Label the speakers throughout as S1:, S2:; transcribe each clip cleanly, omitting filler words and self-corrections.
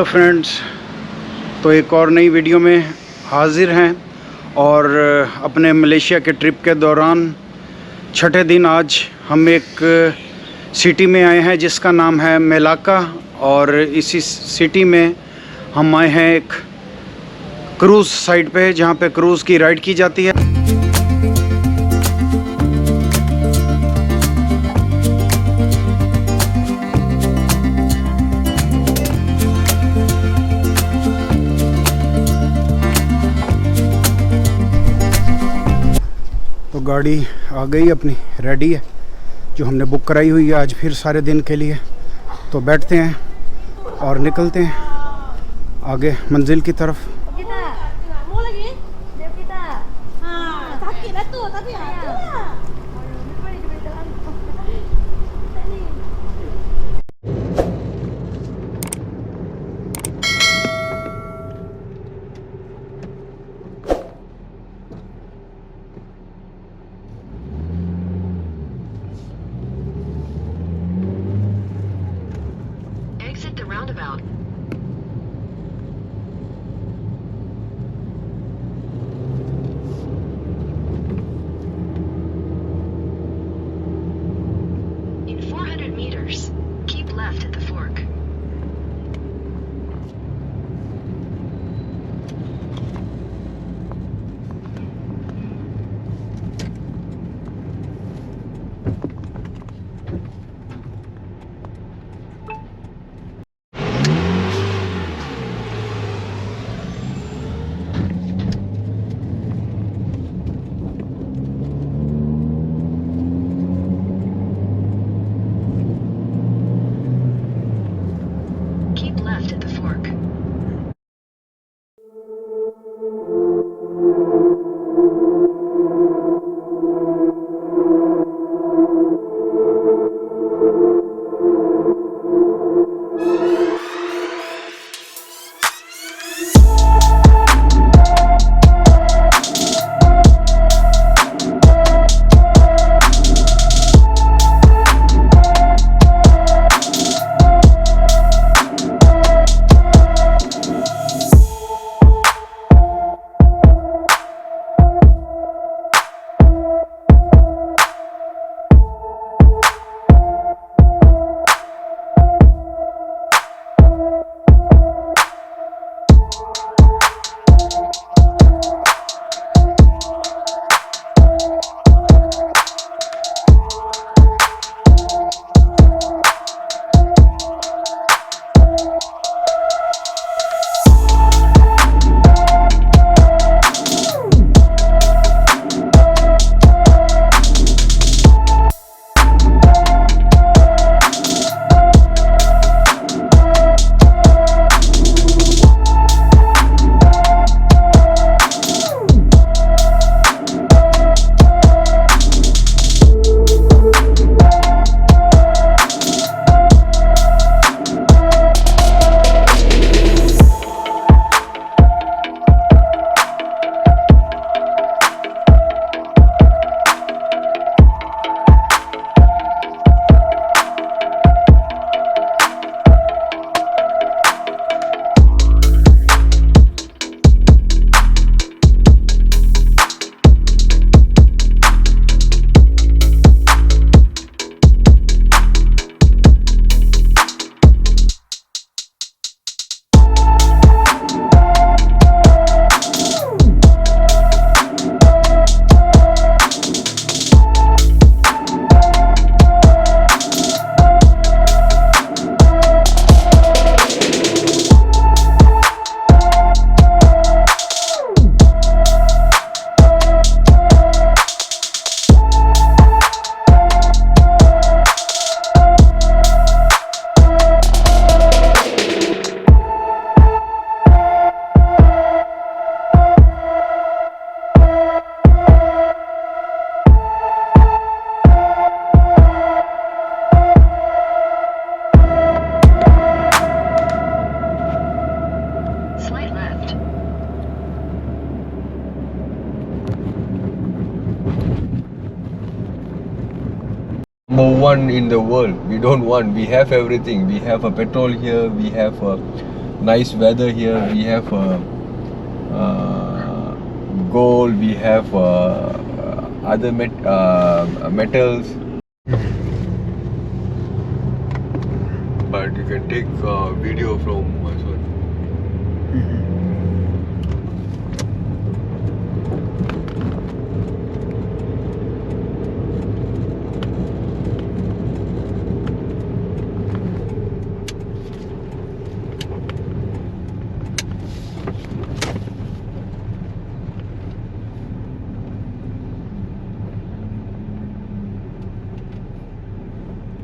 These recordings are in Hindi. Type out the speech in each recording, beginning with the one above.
S1: हेलो फ्रेंड्स, तो एक और नई वीडियो में हाजिर हैं और अपने मलेशिया के ट्रिप के दौरान छठे दिन आज हम एक सिटी में आए हैं जिसका नाम है मेलाका। और इसी सिटी में हम आए हैं एक क्रूज़ साइट पे जहाँ पे क्रूज़ की राइड की जाती है। तो गाड़ी आ गई अपनी, रेडी है, जो हमने बुक कराई हुई है आज फिर सारे दिन के लिए। तो बैठते हैं और निकलते हैं आगे मंजिल की तरफ।
S2: Exit the roundabout. In 400 meters, keep left at the fork. Keep left at the fork. Slight left.
S3: Number one in the world. We don't want. We have everything. We have a petrol here. We have nice weather here. We have gold. We have other metals. But you can take video from this one.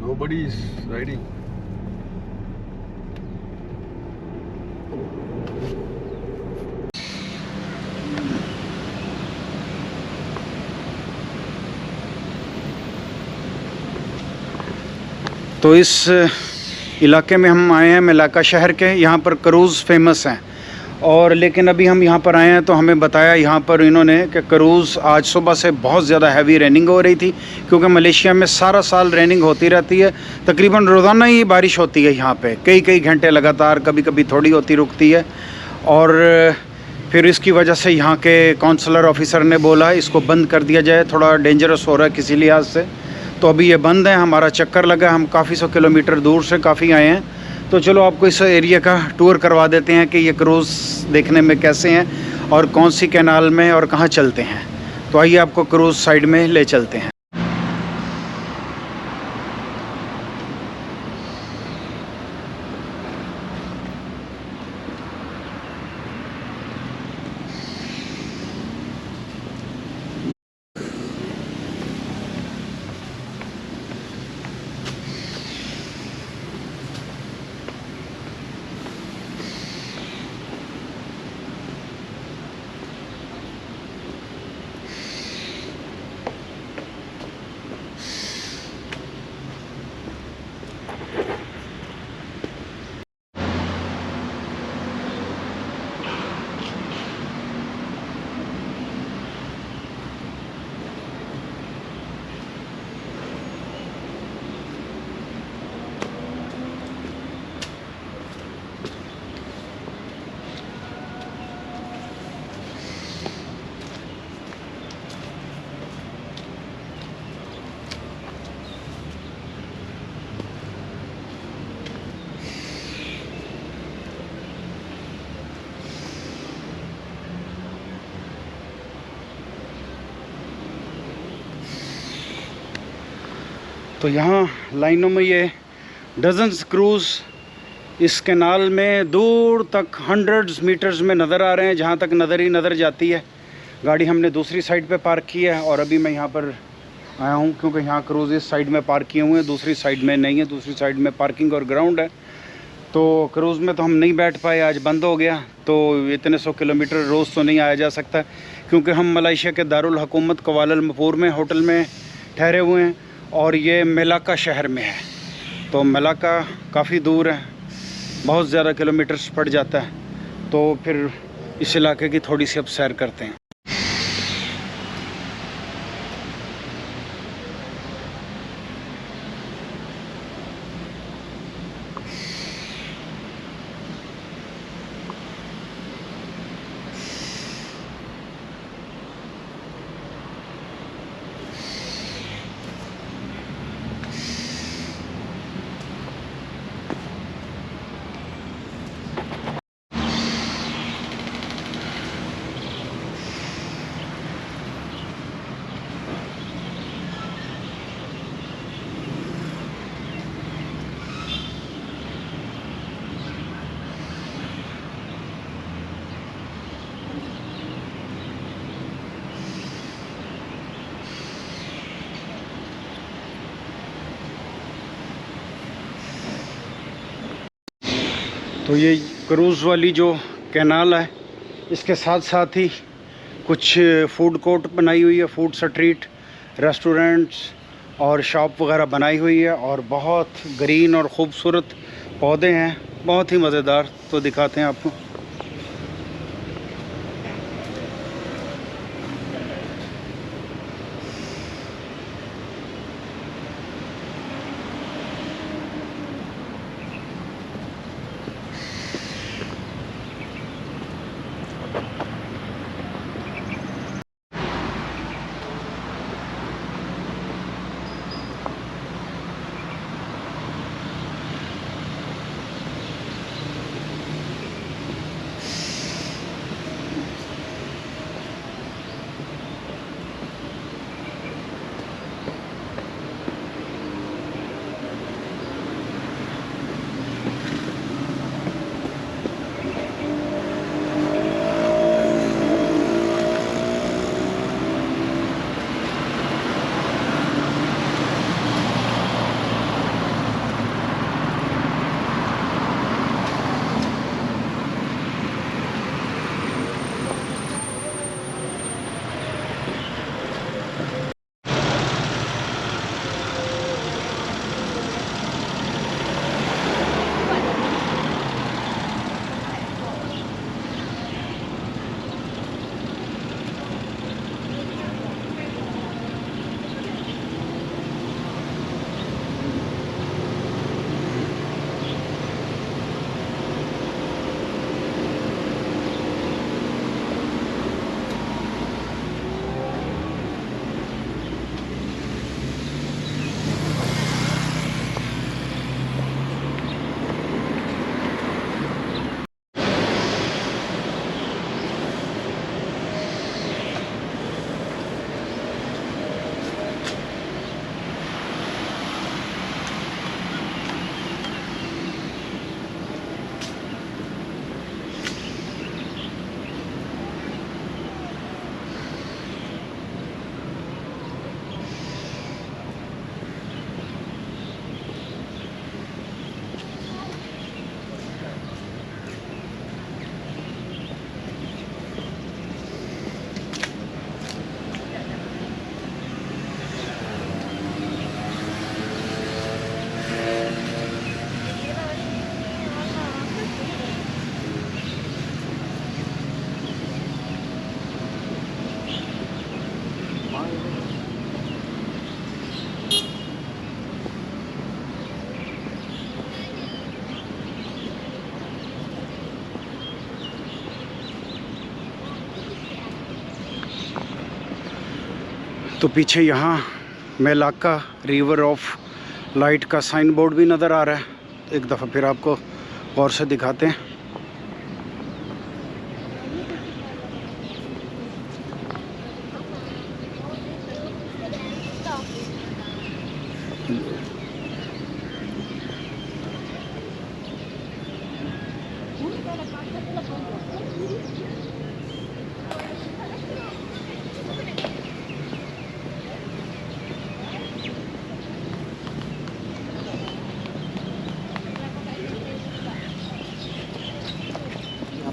S3: Nobody is riding.
S1: तो इस इलाके में हम आए हैं, मलाका शहर के। यहाँ पर क्रूज़ फेमस हैं, और लेकिन अभी हम यहाँ पर आए हैं तो हमें बताया यहाँ पर इन्होंने कि क्रूज़ आज सुबह से बहुत ज़्यादा हैवी रेनिंग हो रही थी, क्योंकि मलेशिया में सारा साल रेनिंग होती रहती है। तकरीबन रोज़ाना ही बारिश होती है यहाँ पे, कई कई घंटे लगातार, कभी कभी थोड़ी होती रुकती है। और फिर इसकी वजह से यहाँ के काउंसलर ऑफिसर ने बोला इसको बंद कर दिया जाए, थोड़ा डेंजरस हो रहा है किसी लिहाज से। तो अभी ये बंद है। हमारा चक्कर लगा, हम काफ़ी 100 किलोमीटर दूर से काफ़ी आए हैं। तो चलो आपको इस एरिया का टूर करवा देते हैं कि ये क्रूज़ देखने में कैसे हैं और कौन सी कैनाल में और कहाँ चलते हैं। तो आइए आपको क्रूज़ साइड में ले चलते हैं। तो यहाँ लाइनों में ये डजन्स क्रूज़ इस कैनाल में दूर तक 100 मीटर्स में नज़र आ रहे हैं, जहाँ तक नज़र ही नज़र जाती है। गाड़ी हमने दूसरी साइड पे पार्क की है और अभी मैं यहाँ पर आया हूँ क्योंकि यहाँ क्रूज़ इस साइड में पार्क किए हुए हैं, दूसरी साइड में नहीं है। दूसरी साइड में पार्किंग और ग्राउंड है। तो क्रूज़ में तो हम नहीं बैठ पाए, आज बंद हो गया। तो इतने 100 किलोमीटर रोज़ तो नहीं आया जा सकता, क्योंकि हम मलेशिया के दारुल हुकूमत कुआलालंपुर में होटल में ठहरे हुए हैं और ये मलाका शहर में है। तो मलाका काफ़ी दूर है, बहुत ज़्यादा किलोमीटर्स पड़ जाता है। तो फिर इस इलाके की थोड़ी सी अब सैर करते हैं। तो ये क्रूज़ वाली जो कैनाल है, इसके साथ साथ ही कुछ फूड कोर्ट बनाई हुई है, फूड स्ट्रीट, रेस्टोरेंट्स और शॉप वगैरह बनाई हुई है, और बहुत ग्रीन और ख़ूबसूरत पौधे हैं, बहुत ही मज़ेदार। तो दिखाते हैं आपको। तो पीछे यहाँ मेलाका रिवर ऑफ लाइट का साइन बोर्ड भी नज़र आ रहा है। एक दफ़ा फिर आपको गौर से दिखाते हैं।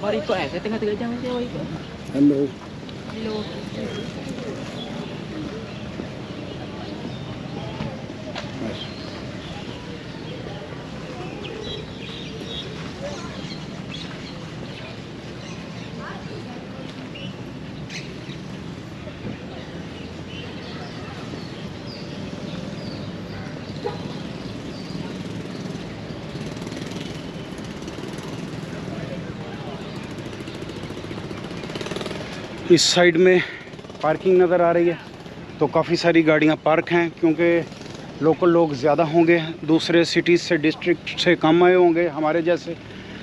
S4: Apa ikut saya tengah 3 jam je awak ikut.
S1: Hello.
S4: Hello.
S1: इस साइड में पार्किंग नज़र आ रही है, तो काफ़ी सारी गाड़ियां पार्क हैं क्योंकि लोकल लोग ज़्यादा होंगे, दूसरे सिटीज़ से डिस्ट्रिक्ट से कम आए होंगे हमारे जैसे।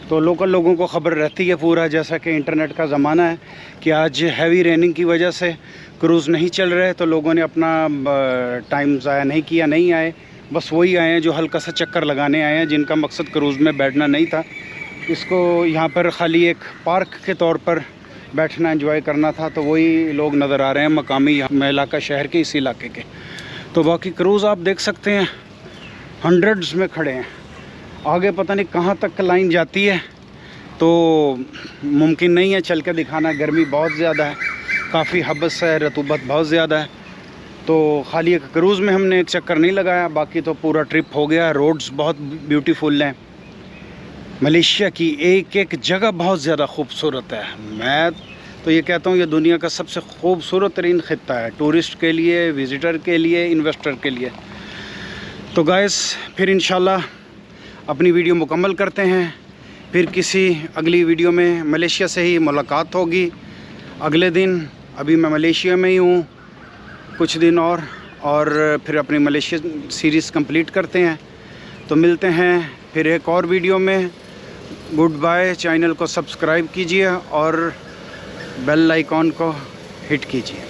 S1: तो लोकल लोगों को ख़बर रहती है पूरा, जैसा कि इंटरनेट का ज़माना है कि आज हैवी रेनिंग की वजह से क्रूज़ नहीं चल रहे, तो लोगों ने अपना टाइम ज़ाया नहीं किया, नहीं आए, बस वही आए हैं जो हल्का सा चक्कर लगाने आए हैं, जिनका मकसद क्रूज़ में बैठना नहीं था। इसको यहाँ पर ख़ाली एक पार्क के तौर पर बैठना एंजॉय करना था, तो वही लोग नज़र आ रहे हैं मकामी मेलाका शहर के इस इलाके के। तो बाकी क्रूज़ आप देख सकते हैं हंड्रेड्स में खड़े हैं, आगे पता नहीं कहाँ तक लाइन जाती है, तो मुमकिन नहीं है चल के दिखाना। गर्मी बहुत ज़्यादा है, काफ़ी हबस है, रतूबत बहुत ज़्यादा है, तो ख़ाली एक क्रूज़ में हमने एक चक्कर नहीं लगाया, बाकी तो पूरा ट्रिप हो गया। रोड्स बहुत ब्यूटीफुल हैं, मलेशिया की एक एक जगह बहुत ज़्यादा खूबसूरत है। मैं तो ये कहता हूँ ये दुनिया का सबसे खूबसूरत तरीन ख़ित्ता है, टूरिस्ट के लिए, विज़िटर के लिए, इन्वेस्टर के लिए। तो गाइस फिर इंशाल्लाह अपनी वीडियो मुकम्मल करते हैं, फिर किसी अगली वीडियो में मलेशिया से ही मुलाकात होगी अगले दिन। अभी मैं मलेशिया में ही हूँ कुछ दिन और फिर अपनी मलेशिया सीरीज़ कंप्लीट करते हैं। तो मिलते हैं फिर एक और वीडियो में। Good bye. चैनल को सब्सक्राइब कीजिए और बेल आइकॉन को हिट कीजिए।